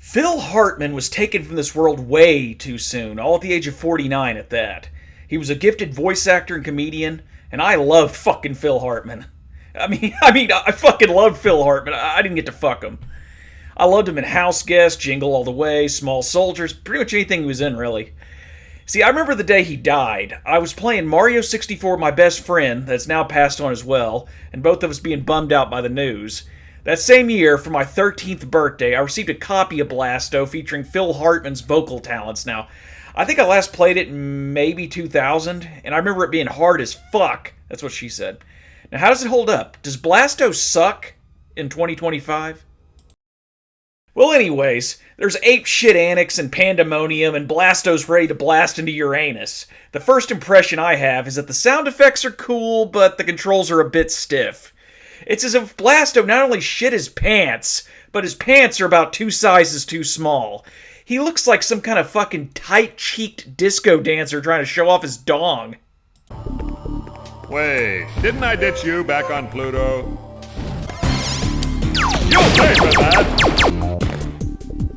Phil Hartman was taken from this world way too soon, all at the age of 49 at that. He was a gifted voice actor and comedian, and I loved fucking Phil Hartman. I fucking loved Phil Hartman. I didn't get to fuck him. I loved him in House Guest, Jingle All the Way, Small Soldiers, pretty much anything he was in, really. See, I remember the day he died. I was playing Mario 64 with my best friend, that's now passed on as well, and both of us being bummed out by the news. That same year, for my 13th birthday, I received a copy of Blasto featuring Phil Hartman's vocal talents. Now, I think I last played it in maybe 2000, and I remember it being hard as fuck. That's what she said. Now, how does it hold up? Does Blasto suck in 2025? Well, anyways, there's ape shit annex and pandemonium, and Blasto's ready to blast into Uranus. The first impression I have is that the sound effects are cool, but the controls are a bit stiff. It's as if Blasto not only shit his pants, but his pants are about 2 sizes too small. He looks like some kind of fucking tight-cheeked disco dancer trying to show off his dong. Wait, didn't I ditch you back on Pluto? You'll pay for that!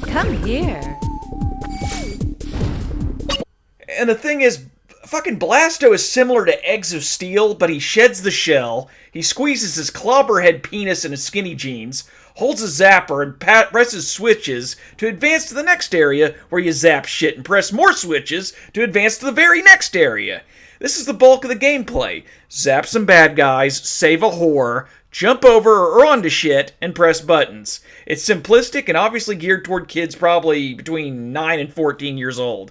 Come here. And the thing is, fucking Blasto is similar to Eggs of Steel, but he sheds the shell, he squeezes his clobberhead penis in his skinny jeans, holds a zapper, and presses switches to advance to the next area, where you zap shit and press more switches to advance to the very next area. This is the bulk of the gameplay. Zap some bad guys, save a whore, jump over or onto shit, and press buttons. It's simplistic and obviously geared toward kids probably between 9 and 14 years old.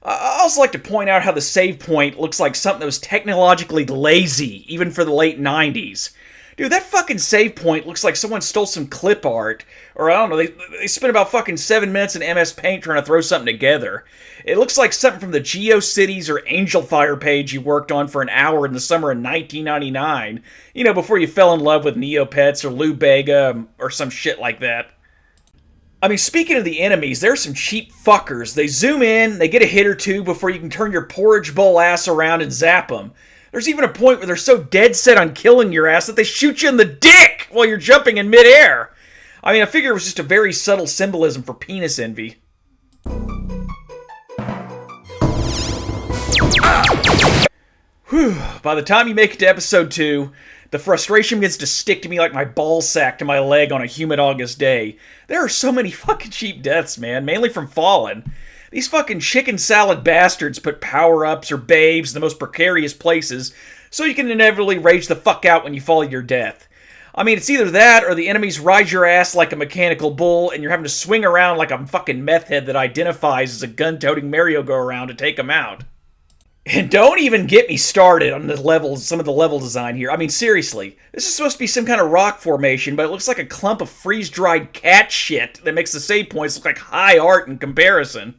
I also like to point out how the save point looks like something that was technologically lazy, even for the late 90s. Dude, that fucking save point looks like someone stole some clip art, or I don't know, they spent about fucking 7 minutes in MS Paint trying to throw something together. It looks like something from the GeoCities or Angel Fire page you worked on for an hour in the summer of 1999. You know, before you fell in love with Neopets or Lou Bega or some shit like that. I mean, speaking of the enemies, there's some cheap fuckers. They zoom in, they get a hit or two before you can turn your porridge bowl ass around and zap them. There's even a point where they're so dead set on killing your ass that they shoot you in the dick while you're jumping in midair. I mean, I figure it was just a very subtle symbolism for penis envy. Whew. By the time you make it to episode 2, the frustration begins to stick to me like my ball sack to my leg on a humid August day. There are so many fucking cheap deaths, man, mainly from falling. These fucking chicken salad bastards put power-ups or babes in the most precarious places, so you can inevitably rage the fuck out when you fall to your death. I mean, it's either that or the enemies ride your ass like a mechanical bull and you're having to swing around like a fucking meth head that identifies as a gun-toting merry-go-round to take them out. And don't even get me started on the levels, some of the level design here. I mean, seriously, this is supposed to be some kind of rock formation, but it looks like a clump of freeze-dried cat shit that makes the save points look like high art in comparison.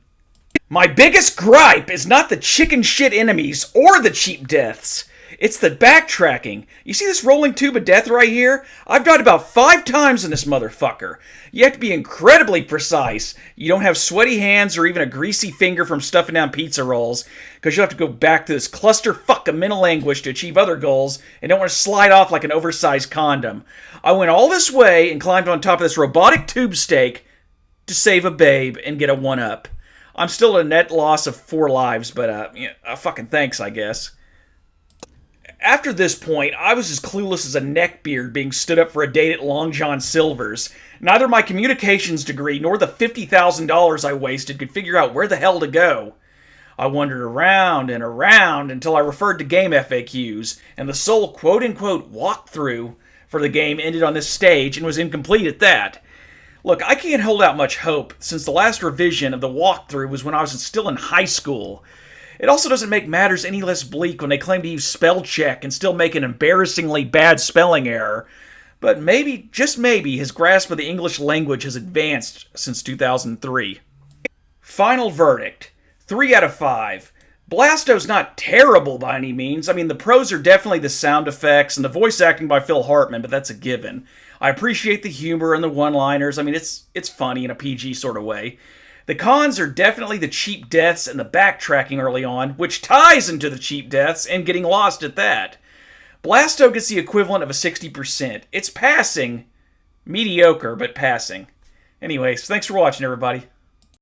My biggest gripe is not the chicken shit enemies or the cheap deaths. It's the backtracking. You see this rolling tube of death right here? I've died about 5 times in this motherfucker. You have to be incredibly precise. You don't have sweaty hands or even a greasy finger from stuffing down pizza rolls, because you'll have to go back to this clusterfuck of mental anguish to achieve other goals, and don't want to slide off like an oversized condom. I went all this way and climbed on top of this robotic tube stake to save a babe and get a 1-up. I'm still at a net loss of 4 lives, but fucking thanks, I guess. After this point, I was as clueless as a neckbeard being stood up for a date at Long John Silver's. Neither my communications degree nor the $50,000 I wasted could figure out where the hell to go. I wandered around and around until I referred to game FAQs, and the sole quote-unquote walkthrough for the game ended on this stage and was incomplete at that. Look, I can't hold out much hope, since the last revision of the walkthrough was when I was still in high school. It also doesn't make matters any less bleak when they claim to use spell check and still make an embarrassingly bad spelling error. But maybe, just maybe, his grasp of the English language has advanced since 2003. Final verdict. 3 out of 5. Blasto's not terrible by any means. I mean, the pros are definitely the sound effects and the voice acting by Phil Hartman, but that's a given. I appreciate the humor and the one-liners. I mean, it's funny in a PG sort of way. The cons are definitely the cheap deaths and the backtracking early on, which ties into the cheap deaths and getting lost at that. Blasto gets the equivalent of a 60%. It's passing. Mediocre, but passing. Anyways, thanks for watching, everybody.